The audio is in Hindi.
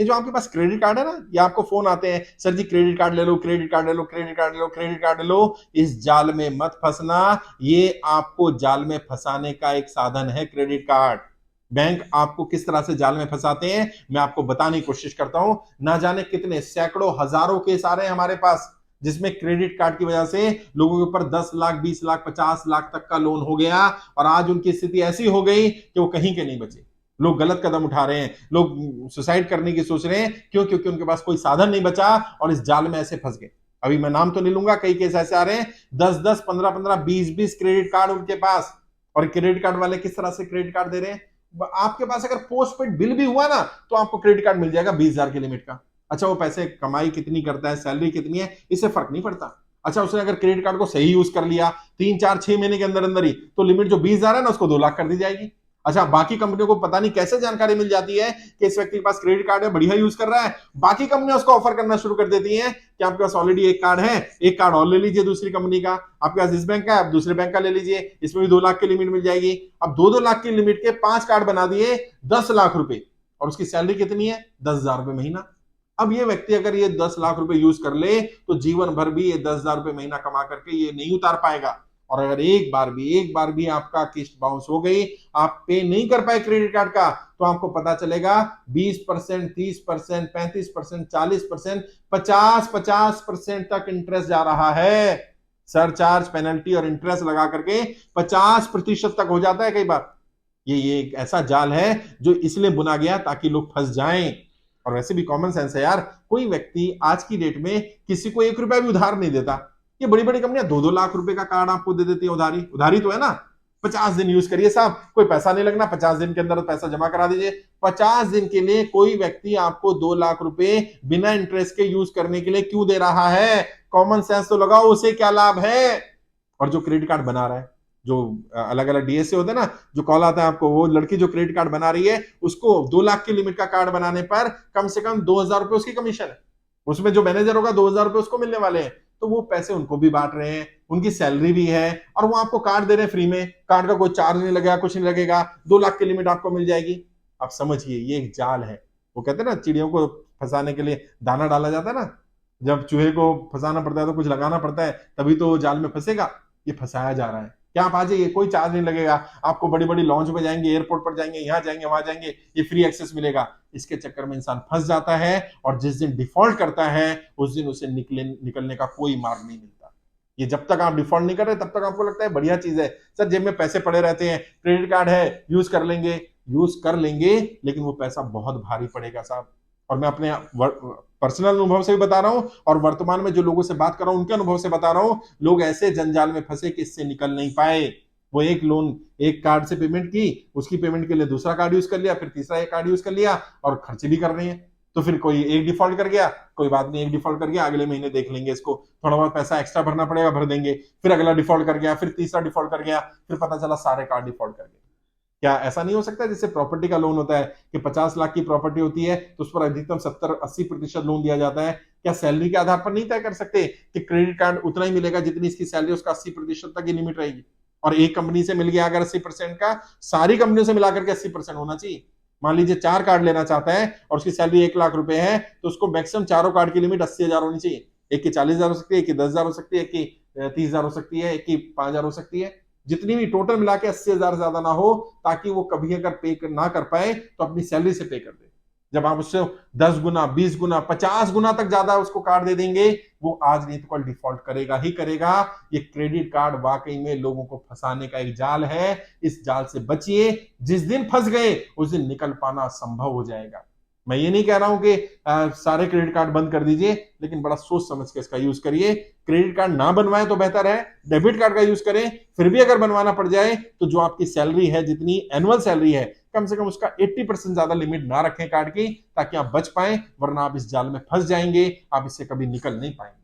ये जो आपके पास क्रेडिट कार्ड है ना, ये आपको फोन आते हैं, सर जी क्रेडिट कार्ड ले लो, क्रेडिट कार्ड ले लो, क्रेडिट कार्ड ले लो, क्रेडिट कार्ड ले लो। इस जाल में मत फंसना। ये आपको जाल में फंसाने का एक साधन है क्रेडिट कार्ड। बैंक आपको किस तरह से जाल में फंसाते हैं मैं आपको बताने की कोशिश करता हूं। ना जाने कितने सैकड़ों हजारों केस आ रहे हैं हमारे पास, जिसमें क्रेडिट कार्ड की वजह से लोगों के ऊपर 10 लाख 20 लाख 50 लाख तक का लोन हो गया, और आज उनकी स्थिति ऐसी हो गई कि वो कहीं के नहीं बचे। लोग गलत कदम उठा रहे हैं, लोग सुसाइड करने की सोच रहे हैं। क्यों? क्योंकि उनके पास कोई साधन नहीं बचा और इस जाल में ऐसे फंस गए। अभी मैं नाम तो नहीं लूंगा, कई केस ऐसे आ रहे हैं, 10-10 15-15 20-20 क्रेडिट कार्ड उनके पास। और क्रेडिट कार्ड वाले किस तरह से क्रेडिट कार्ड दे रहे हैं? आपके पास अगर पोस्ट पेड बिल भी हुआ ना, तो आपको क्रेडिट कार्ड मिल जाएगा 20,000 की लिमिट का। अच्छा, वो पैसे कमाई कितनी करता है, सैलरी कितनी है, इससे फर्क नहीं पड़ता। अच्छा, उसने अगर क्रेडिट कार्ड को सही यूज कर लिया 3 4 6 महीने के अंदर अंदर ही, तो लिमिट जो 20,000 है ना, उसको 2 लाख कर दी जाएगी। अच्छा, बाकी कंपनियों को पता नहीं कैसे जानकारी मिल जाती है कि इस व्यक्ति के पास क्रेडिट कार्ड है, बढ़िया यूज कर रहा है। बाकी कंपनियां उसको ऑफर करना शुरू कर देती हैं कि आपके पास ऑलरेडी एक कार्ड है, एक कार्ड और ले लीजिए दूसरी कंपनी का, आपके पास इस बैंक का है, आप दूसरे बैंक का ले लीजिए, इसमें भी 2 लाख की लिमिट मिल जाएगी। अब 2-2 लाख की लिमिट के 5 कार्ड बना दिए, 10 लाख रुपए, और उसकी सैलरी कितनी है? 10,000 रुपए महीना। अब ये व्यक्ति अगर ये 10 लाख रुपए यूज कर ले, तो जीवन भर भी ये 10,000 रुपए महीना कमा करके ये नहीं उतार पाएगा। और अगर एक बार भी आपका किस्त बाउंस हो गई, आप पे नहीं कर पाए क्रेडिट कार्ड का, तो आपको पता चलेगा 20%, 30%, 35%, 40%, 50% तक इंटरेस्ट जा रहा है। सरचार्ज, पेनल्टी और इंटरेस्ट लगा करके 50% तक हो जाता है कई बार। ये एक ऐसा जाल है जो इसलिए बुना गया ताकि लोग फंस जाएं। और वैसे भी कॉमन सेंस है यार, कोई व्यक्ति आज की डेट में किसी को 1 रुपया भी उधार नहीं देता। ये बड़ी बड़ी कंपनियां 2-2 लाख रुपए का कार्ड आपको दे देती है उधारी। उधारी तो है ना, 50 दिन यूज करिए साहब, कोई पैसा नहीं लगना, 50 दिन के अंदर पैसा जमा करा दीजिए। 50 दिन के लिए कोई व्यक्ति आपको 2 लाख रुपए बिना इंटरेस्ट के यूज करने के लिए क्यों दे रहा है? कॉमन सेंस तो लगाओ, उसे क्या लाभ है? और जो क्रेडिट कार्ड बना रहा है, जो अलग अलग डीएसए होते हैं ना, जो कॉल आता है आपको, वो लड़की जो क्रेडिट कार्ड बना रही है, उसको 2 लाख की लिमिट का कार्ड बनाने पर कम से कम 2,000 रुपए उसकी कमीशन है। उसमें जो मैनेजर होगा 2,000 रुपए उसको मिलने वाले हैं। तो वो पैसे उनको भी बांट रहे हैं, उनकी सैलरी भी है, और वो आपको कार्ड दे रहे हैं फ्री में। कार्ड का कोई चार्ज नहीं लगेगा, कुछ नहीं लगेगा, 2 लाख की लिमिट आपको मिल जाएगी। आप समझिए, ये एक जाल है। वो कहते हैं ना, चिड़ियों को फंसाने के लिए दाना डाला जाता है ना, जब चूहे को फंसाना पड़ता है तो कुछ लगाना पड़ता है, तभी तो जाल में फंसेगा। ये फंसाया जा रहा है। क्या आप आ जाइए, कोई चार्ज नहीं लगेगा आपको, बड़ी बड़ी लॉन्च में जाएंगे, एयरपोर्ट पर जाएंगे, यहाँ जाएंगे वहां जाएंगे, ये फ्री एक्सेस मिलेगा। इसके चक्कर में इंसान फंस जाता है, और जिस दिन डिफॉल्ट करता है उस दिन उसे निकलने का कोई मार्ग नहीं मिलता। ये जब तक आप डिफॉल्ट नहीं कर रहे, तब तक आपको लगता है बढ़िया चीज है, सर जेब में पैसे पड़े रहते हैं, क्रेडिट कार्ड है, यूज कर लेंगे, लेकिन वो पैसा बहुत भारी पड़ेगा साहब। और मैं अपने पर्सनल अनुभव से भी बता रहा हूं, और वर्तमान में जो लोगों से बात कर रहा हूं उनके अनुभव से बता रहा हूं। लोग ऐसे जंजाल में फंसे कि इससे निकल नहीं पाए। वो एक लोन, एक कार्ड से पेमेंट की, उसकी पेमेंट के लिए दूसरा कार्ड यूज कर लिया, फिर तीसरा एक कार्ड यूज कर लिया, और खर्चे भी कर रहे हैं। तो फिर कोई एक डिफॉल्ट कर गया, कोई बात नहीं, एक डिफॉल्ट कर गया, अगले महीने देख लेंगे, इसको थोड़ा बहुत पैसा एक्स्ट्रा भरना पड़ेगा, भर देंगे। फिर अगला डिफॉल्ट कर गया, फिर तीसरा डिफॉल्ट कर गया, फिर पता चला सारे कार्ड डिफॉल्ट कर गए। क्या ऐसा नहीं हो सकता जैसे प्रॉपर्टी का लोन होता है कि 50 लाख की प्रॉपर्टी होती है तो उस पर अधिकतम 70-80% लोन दिया जाता है? क्या सैलरी के आधार पर नहीं तय कर सकते कि क्रेडिट कार्ड उतना ही मिलेगा जितनी इसकी सैलरी, उसका 80% तक की लिमिट रहेगी? और एक कंपनी से मिल गया अगर 80% का, सारी कंपनियों से मिलाकर के 80% होना चाहिए। मान लीजिए 4 कार्ड लेना चाहता है और उसकी सैलरी 1 लाख रुपए है, तो उसको मैक्सिमम चारों कार्ड की लिमिट 80,000 होनी चाहिए। एक की 40,000 हो सकती है, एक की 10,000 हो सकती है, एक की 30,000 हो सकती है, एक की 5,000 हो सकती है। जितनी भी टोटल मिला के 80,000 ज्यादा ना हो, ताकि वो कभी अगर पे ना कर पाए तो अपनी सैलरी से पे कर दे। जब आप उससे 10 गुना, 20 गुना, 50 गुना तक ज्यादा उसको कार्ड दे देंगे, वो आज नहीं तो कल डिफॉल्ट करेगा ही करेगा। ये क्रेडिट कार्ड वाकई में लोगों को फंसाने का एक जाल है। इस जाल से बचिए, जिस दिन फंस गए उस दिन निकल पाना संभव हो जाएगा। मैं ये नहीं कह रहा हूं कि सारे क्रेडिट कार्ड बंद कर दीजिए, लेकिन बड़ा सोच समझ के इसका यूज करिए। क्रेडिट कार्ड ना बनवाएं तो बेहतर है, डेबिट कार्ड का यूज करें। फिर भी अगर बनवाना पड़ जाए तो जो आपकी सैलरी है, जितनी एनुअल सैलरी है, कम से कम उसका 80% ज्यादा लिमिट ना रखें कार्ड की, ताकि आप बच पाएं, वरना आप इस जाल में फंस जाएंगे, आप इससे कभी निकल नहीं पाएंगे।